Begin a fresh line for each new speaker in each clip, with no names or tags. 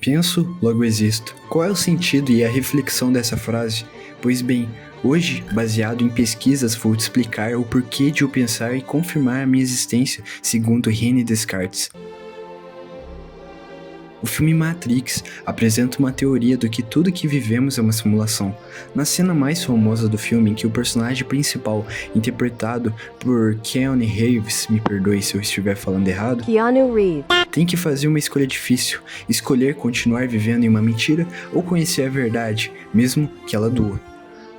Penso, logo existo. Qual é o sentido e a reflexão dessa frase? Pois bem, hoje, baseado em pesquisas, vou te explicar o porquê de eu pensar e confirmar a minha existência, segundo René Descartes. O filme Matrix apresenta uma teoria do que tudo que vivemos é uma simulação. Na cena mais famosa do filme, em que o personagem principal, interpretado por Keanu Reeves, me perdoe se eu estiver falando errado,
Keanu Reeves,
tem que fazer uma escolha difícil, escolher continuar vivendo em uma mentira ou conhecer a verdade, mesmo que ela doa.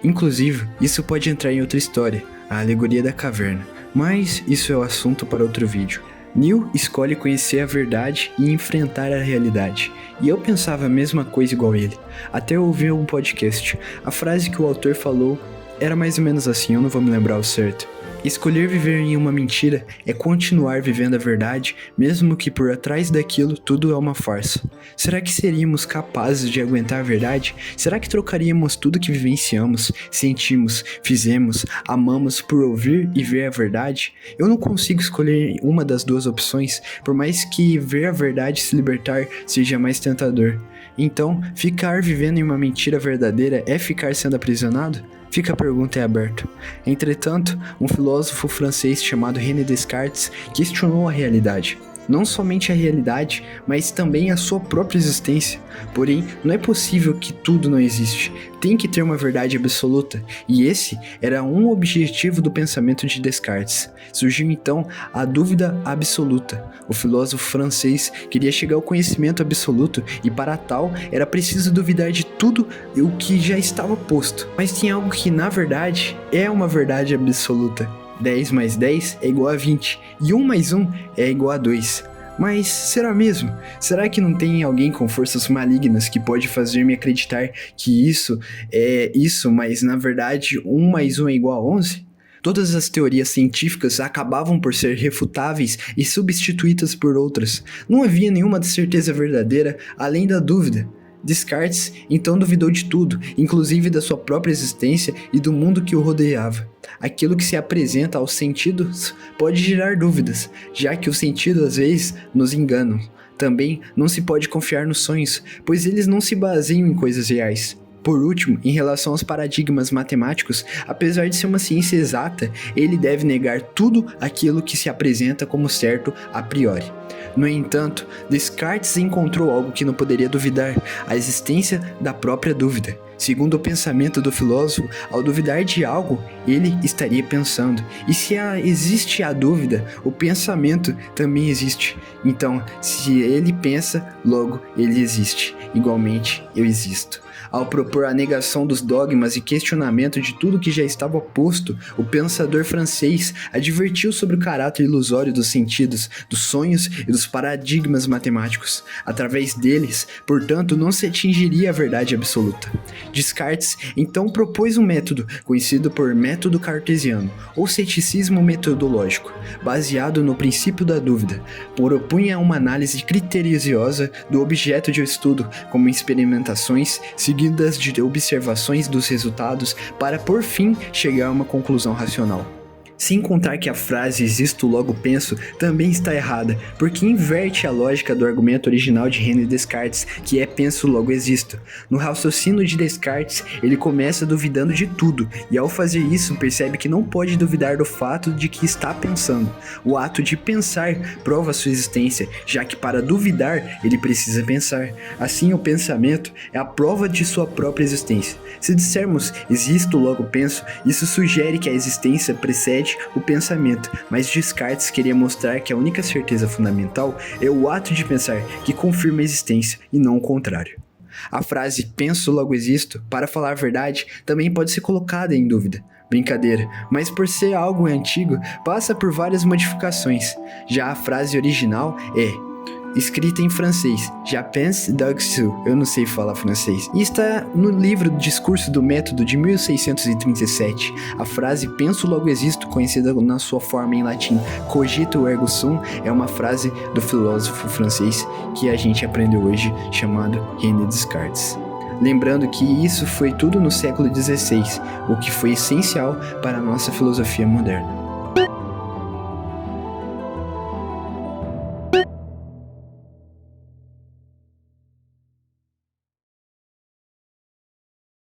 Inclusive, isso pode entrar em outra história, a alegoria da caverna, mas isso é o assunto para outro vídeo. Neo escolhe conhecer a verdade e enfrentar a realidade, e eu pensava a mesma coisa igual ele, até eu ouvir um podcast. A frase que o autor falou era mais ou menos assim, eu não vou me lembrar o certo. Escolher viver em uma mentira é continuar vivendo a verdade, mesmo que por trás daquilo tudo é uma farsa. Será que seríamos capazes de aguentar a verdade? Será que trocaríamos tudo que vivenciamos, sentimos, fizemos, amamos por ouvir e ver a verdade? Eu não consigo escolher uma das duas opções, por mais que ver a verdade e se libertar seja mais tentador. Então, ficar vivendo em uma mentira verdadeira é ficar sendo aprisionado? Fica a pergunta em aberto. Entretanto, um filósofo francês chamado René Descartes questionou a realidade. Não somente a realidade, mas também a sua própria existência. Porém, não é possível que tudo não existe. Tem que ter uma verdade absoluta. E esse era um objetivo do pensamento de Descartes. Surgiu então a dúvida absoluta. O filósofo francês queria chegar ao conhecimento absoluto e para tal era preciso duvidar de tudo o que já estava posto. Mas tem algo que na verdade é uma verdade absoluta. 10 mais 10 é igual a 20, e 1 mais 1 é igual a 2. Mas será mesmo? Será que não tem alguém com forças malignas que pode fazer-me acreditar que isso é isso, mas na verdade 1 mais 1 é igual a 11? Todas as teorias científicas acabavam por ser refutáveis e substituídas por outras. Não havia nenhuma certeza verdadeira além da dúvida. Descartes então duvidou de tudo, inclusive da sua própria existência e do mundo que o rodeava. Aquilo que se apresenta aos sentidos pode gerar dúvidas, já que os sentidos às vezes nos enganam. Também não se pode confiar nos sonhos, pois eles não se baseiam em coisas reais. Por último, em relação aos paradigmas matemáticos, apesar de ser uma ciência exata, ele deve negar tudo aquilo que se apresenta como certo a priori. No entanto, Descartes encontrou algo que não poderia duvidar, a existência da própria dúvida. Segundo o pensamento do filósofo, ao duvidar de algo, ele estaria pensando. E se existe a dúvida, o pensamento também existe. Então, se ele pensa, logo ele existe. Igualmente, eu existo. Ao propor a negação dos dogmas e questionamento de tudo que já estava posto, o pensador francês advertiu sobre o caráter ilusório dos sentidos, dos sonhos e dos paradigmas matemáticos. Através deles, portanto, não se atingiria a verdade absoluta. Descartes então propôs um método conhecido por método cartesiano, ou ceticismo metodológico, baseado no princípio da dúvida. Propunha uma análise criteriosa do objeto de estudo, como experimentações, seguidas de observações dos resultados para, por fim, chegar a uma conclusão racional. Sem contar que a frase existo logo penso também está errada, porque inverte a lógica do argumento original de René Descartes, que é penso logo existo. No raciocínio de Descartes, ele começa duvidando de tudo, e ao fazer isso percebe que não pode duvidar do fato de que está pensando. O ato de pensar prova sua existência, já que para duvidar ele precisa pensar. Assim, o pensamento é a prova de sua própria existência. Se dissermos existo logo penso, isso sugere que a existência precede o pensamento, mas Descartes queria mostrar que a única certeza fundamental é o ato de pensar, que confirma a existência e não o contrário. A frase penso logo existo, para falar a verdade, também pode ser colocada em dúvida. Brincadeira, mas por ser algo antigo, passa por várias modificações. Já a frase original é escrita em francês, Je pense donc sous, eu não sei falar francês, e está no livro Discurso do Método de 1637. A frase penso logo existo, conhecida na sua forma em latim cogito ergo sum, é uma frase do filósofo francês que a gente aprendeu hoje, chamado René Descartes. Lembrando que isso foi tudo no século XVI, o que foi essencial para a nossa filosofia moderna.